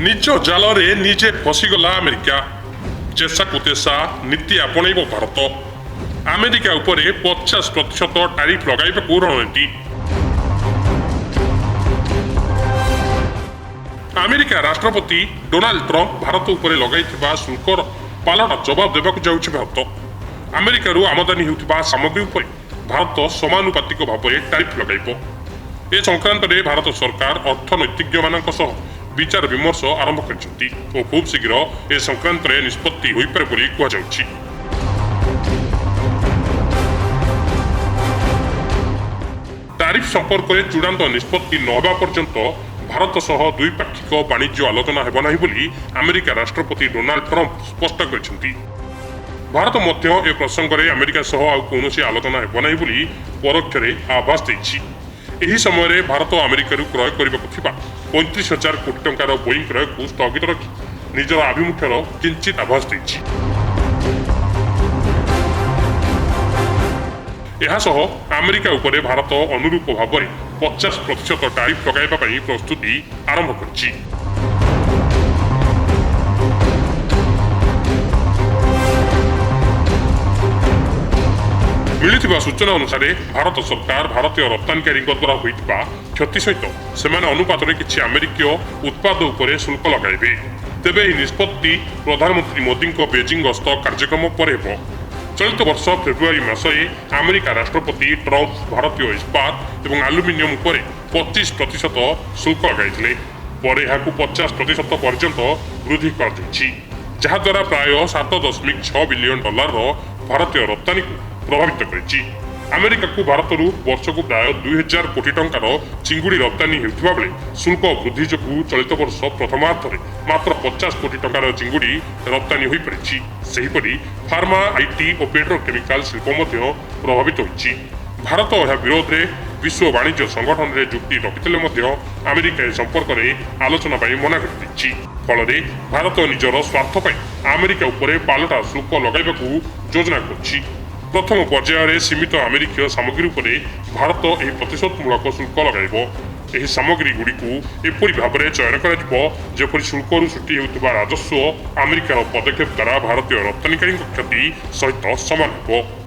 निज जालरे निजे फसीगला अमेरिका चेषाकु तेषा नीति आपणैब भारत अमेरिका उपरे 50% टारिफ लगाइबाकु रणनीति। अमेरिका राष्ट्रपति डोनाल्ड ट्रम्प भारत उपरे लगाइथिबा शुल्कर पालटा जवाब देबाकु जाउछि भारत। अमेरिकारु आमदानी हेउथिबा सामग्री उपरे भारत समानुपातिक भाବରେ टारिफ लगाइब। ए संक्रांत में भारत सरकार अर्थनैतिज्ञ मानक सह विचार विमर्श आरंभ करिसेंती ओ खूब शीघ्र ए संक्रांत में निष्पत्ति होई पारे बोली कुहा जाउछि। टारिफ संपर्क में चूड़ांत निष्पत्ति न होबा पर्यंत भारत सह द्विपाक्षिक वाणिज्य आलोचना हेब नाही बोली अमेरिका राष्ट्रपति डोनाल्ड ट्रम्प स्पष्ट करिसेंती। भारत मध्य ए प्रसंग में अमेरिका सह आउ कोनोसी आलोचना हेब नाही बोली परोक्षरे आभास दैछि। एही समय रे भारत अमेरिका क्रय करबाकु थिबा 35,000 कोटी टंकार बोइंग क्रय को स्थगित रखी निजर आभिमुख्यर किंचित आभास दैछि। एहा सह अमेरिका उपरे भारत अनुरूप भाव में 50% टारिफ लगाइबा पई प्रस्तुति आरंभ करछि। मिलिथिबा सूचना अनुसार भारत सरकार भारतीय रप्तानिकारी द्वारा होइथिबा क्षति सहित सेमाने अनुपात में किछि अमेरिकीय उत्पाद उपरे शुल्क लगाइबे। तेबे एही निष्पत्ति प्रधानमंत्री मोदी बेजिंग गस्त कार्यक्रम पर हेब। चलित वर्ष फेब्रुआरी मासरे अमेरिका राष्ट्रपति ट्रम्प भारतीय इस्पात और आलुमिनियम उपरे 25% शुल्क लगाइथिले। पर एहाकु 50% पर्यंत वृद्धि कर दैछि, जहा द्वारा प्राय 7.6 बिलियन डॉलर भारतीय रप्तानी को प्रभावित करिछि। अमेरिका को भारत वर्ष को प्राय 2000 कोटी टंकार चिंगुड़ी रप्तानी हेउथिबा बेले शुल्क वृद्धि जोगु चलित वर्ष प्रथमार्धरे मात्र 50 कोटी टंकार चिंगुड़ी रप्तानी होई परिछि। सेहिपरि फार्मा, आईटी और पेट्रोकेमिकल शिल्प मध्य प्रभावित होइछि। भारत यह विरोध में विश्व वाणिज्य संगठन में जुक्ति रखिथिले मध्य अमेरिका संपर्क में आलोचना पाई मना कर दैछि। फलरे भारत निजर स्वार्थ पाई अमेरिका उपरे पालटा शुल्क लगाइबाकू योजना करछि। प्रथम पर्यायर सीमित अमेरिकीय सामग्री उपरे भारत एही प्रतिशोधमूलक शुल्क लगाइब। एही सामग्री गुड़िकू एपरि भाबरे चयन कराजिब जेपरि शुल्करू सृष्टि हेउथिबा राजस्व अमेरिकार पदक्षेप द्वारा भारतीय रप्तानिकारी क्षति सहित समान हेब।